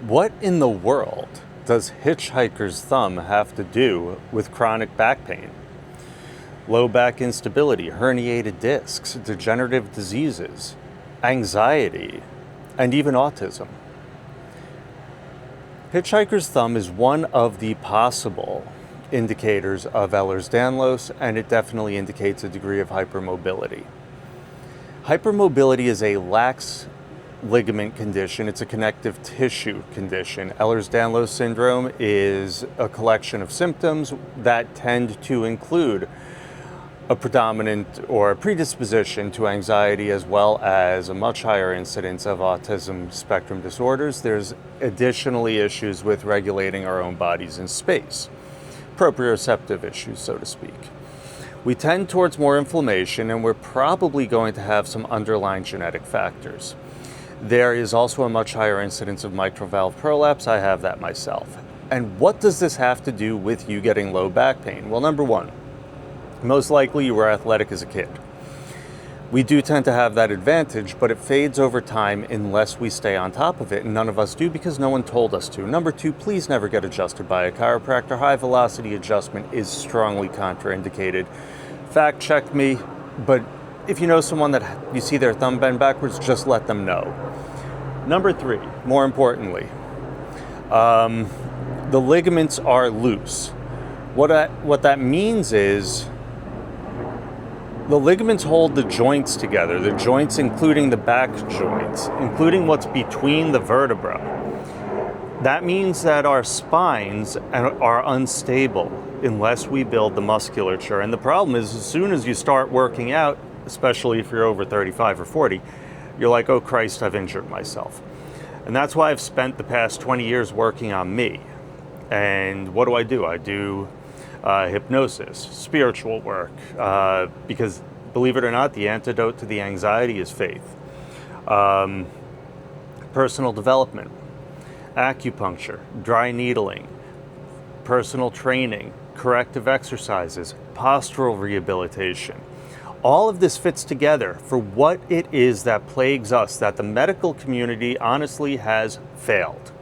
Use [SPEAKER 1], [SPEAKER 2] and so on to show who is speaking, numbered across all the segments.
[SPEAKER 1] What in the world does hitchhiker's thumb have to do with chronic back pain? Low back instability, herniated discs, degenerative diseases, anxiety, and even autism. Hitchhiker's thumb is one of the possible indicators of Ehlers Danlos, and it definitely indicates a degree of hypermobility. Hypermobility is a lax ligament condition. It's a connective tissue condition. Ehlers Danlos Syndrome is a collection of symptoms that tend to include a predominant or a predisposition to anxiety, as well as a much higher incidence of autism spectrum disorders. There's additionally issues with regulating our own bodies in space, proprioceptive issues, so to speak. We tend towards more inflammation, and we're probably going to have some underlying genetic factors. There is also a much higher incidence of mitral valve prolapse. I have that myself. And what does this have to do with you getting low back pain? Well, number one, most likely you were athletic as a kid. We do tend to have that advantage, but it fades over time unless we stay on top of it, and none of us do because no one told us to. Number two, please never get adjusted by a chiropractor. High velocity adjustment is strongly contraindicated. Fact check me, but if you know someone that you see their thumb bend backwards, just let them know. Number three, more importantly, the ligaments are loose. What that means is the ligaments hold the joints together, the joints including the back joints, including what's between the vertebrae. That means that our spines are unstable unless we build the musculature. And the problem is, as soon as you start working out, especially if you're over 35 or 40, you're like, oh Christ, I've injured myself. And that's why I've spent the past 20 years working on me. And what do? I do hypnosis, spiritual work, because believe it or not, the antidote to the anxiety is faith. Personal development, acupuncture, dry needling, personal training, corrective exercises, postural rehabilitation. All of this fits together for what it is that plagues us, that the medical community honestly has failed.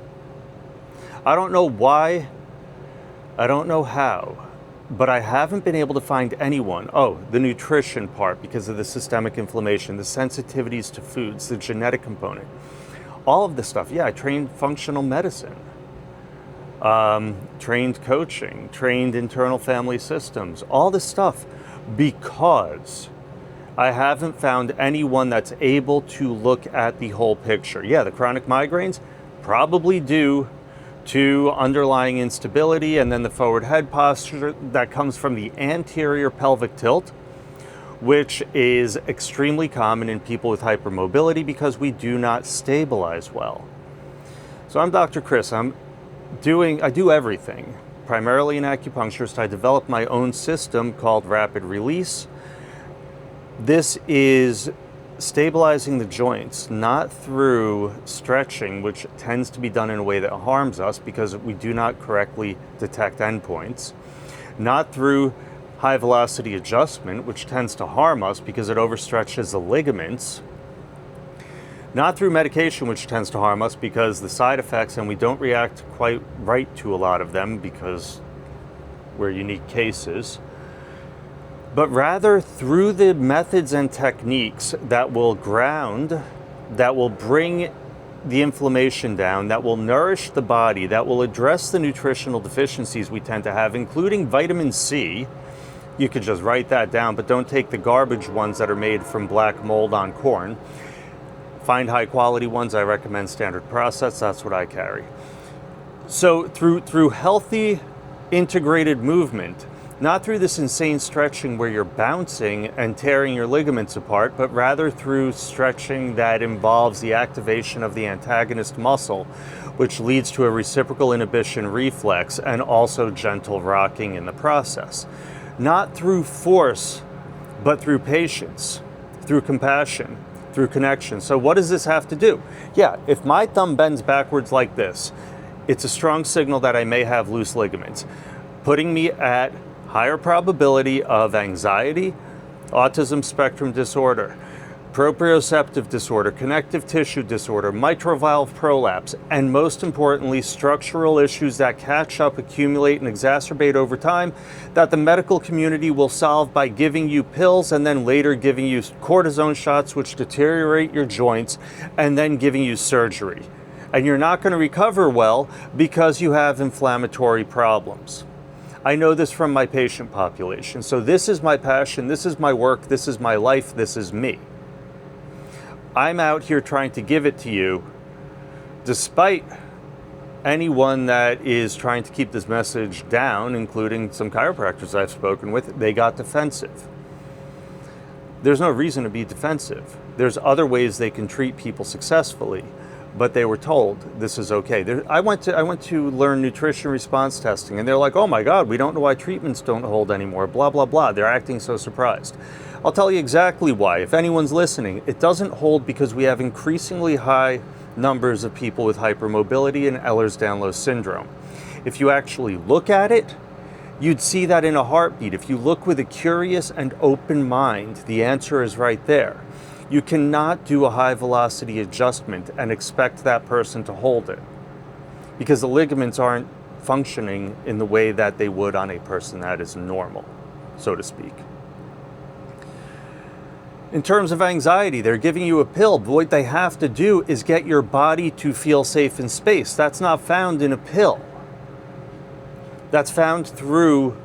[SPEAKER 1] I don't know why, I don't know how, but I haven't been able to find anyone. Oh, the nutrition part, because of the systemic inflammation, the sensitivities to foods, the genetic component, all of this stuff. Yeah, I trained functional medicine, trained coaching, trained internal family systems, all this stuff, because I haven't found anyone that's able to look at the whole picture. Yeah, the chronic migraines, probably due to underlying instability, and then the forward head posture that comes from the anterior pelvic tilt, which is extremely common in people with hypermobility because we do not stabilize well. So I'm Dr. Chris. I do everything. Primarily an acupuncturist. I developed my own system called Rapid Release. This is stabilizing the joints, not through stretching, which tends to be done in a way that harms us because we do not correctly detect endpoints, not through high velocity adjustment, which tends to harm us because it overstretches the ligaments, not through medication, which tends to harm us because the side effects, and we don't react quite right to a lot of them because we're unique cases, but rather through the methods and techniques that will ground, that will bring the inflammation down, that will nourish the body, that will address the nutritional deficiencies we tend to have, including vitamin C. You could just write that down, but don't take the garbage ones that are made from black mold on corn. Find high quality ones. I recommend Standard Process. That's what I carry. So through healthy integrated movement, not through this insane stretching where you're bouncing and tearing your ligaments apart, but rather through stretching that involves the activation of the antagonist muscle, which leads to a reciprocal inhibition reflex and also gentle rocking in the process. Not through force, but through patience, through compassion, through connection. So what does this have to do? Yeah, if my thumb bends backwards like this, it's a strong signal that I may have loose ligaments, putting me at higher probability of anxiety, autism spectrum disorder, proprioceptive disorder, connective tissue disorder, mitral valve prolapse, and most importantly, structural issues that catch up, accumulate, and exacerbate over time that the medical community will solve by giving you pills and then later giving you cortisone shots which deteriorate your joints and then giving you surgery. And you're not going to recover well because you have inflammatory problems. I know this from my patient population. So this is my passion, this is my work, this is my life, this is me. I'm out here trying to give it to you, despite anyone that is trying to keep this message down, including some chiropractors I've spoken with. They got defensive. There's no reason to be defensive. There's other ways they can treat people successfully, but they were told this is okay. I went to learn nutrition response testing, and they're like, oh my God, we don't know why treatments don't hold anymore, blah, blah, blah. They're acting so surprised. I'll tell you exactly why. If anyone's listening, it doesn't hold because we have increasingly high numbers of people with hypermobility and Ehlers Danlos Syndrome. If you actually look at it, you'd see that in a heartbeat. If you look with a curious and open mind, the answer is right there. You cannot do a high velocity adjustment and expect that person to hold it because the ligaments aren't functioning in the way that they would on a person that is normal, so to speak. In terms of anxiety, they're giving you a pill, but what they have to do is get your body to feel safe in space. That's not found in a pill. That's found through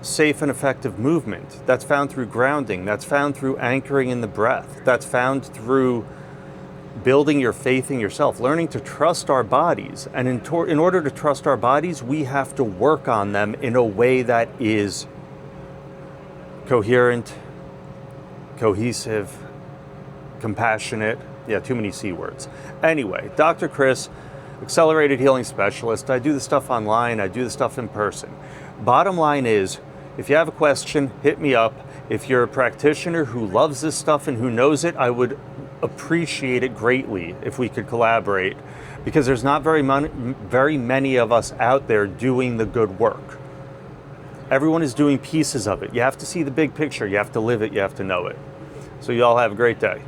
[SPEAKER 1] safe and effective movement. That's found through grounding. That's found through anchoring in the breath. That's found through building your faith in yourself, learning to trust our bodies. And in order to trust our bodies, we have to work on them in a way that is coherent, cohesive, compassionate. Yeah, too many C words. Anyway, Dr. Chris, Accelerated Healing Specialist. I do the stuff online. I do the stuff in person. Bottom line is, if you have a question, hit me up. If you're a practitioner who loves this stuff and who knows it, I would appreciate it greatly if we could collaborate, because there's not very many of us out there doing the good work. Everyone is doing pieces of it. You have to see the big picture. You have to live it. You have to know it. So you all have a great day.